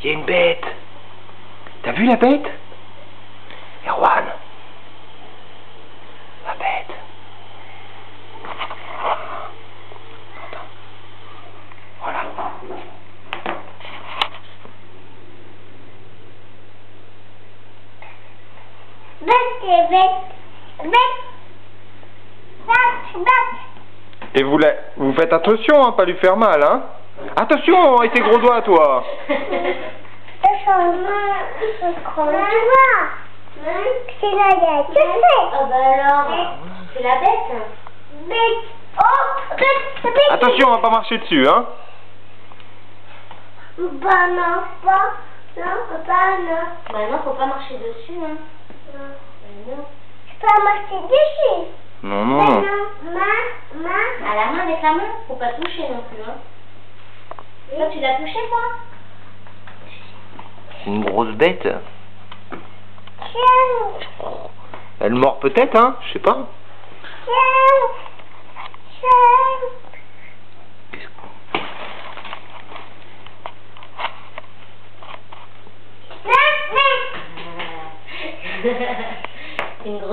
Il y a une bête. T'as vu la bête? Erwan. La bête. Attends. Voilà. Et vous faites attention, hein, pas lui faire mal, hein. Attention avec tes gros doigts, toi. C'est la bête. Ah bah alors, c'est la bête. Bête. Oh, bête. Attention, on va pas marcher dessus, hein. Bah non, pas. Non, pas non. Bah non, faut pas marcher dessus, hein. Non. Bah non. Tu peux marcher dessus. Non, non, Bah non. non. Main. À la main, avec la main, faut pas toucher non plus, hein. Toi, tu l'as touché, toi? C'est une grosse bête. Tiens. Elle mord peut-être, hein. Je sais pas. C'est une grosse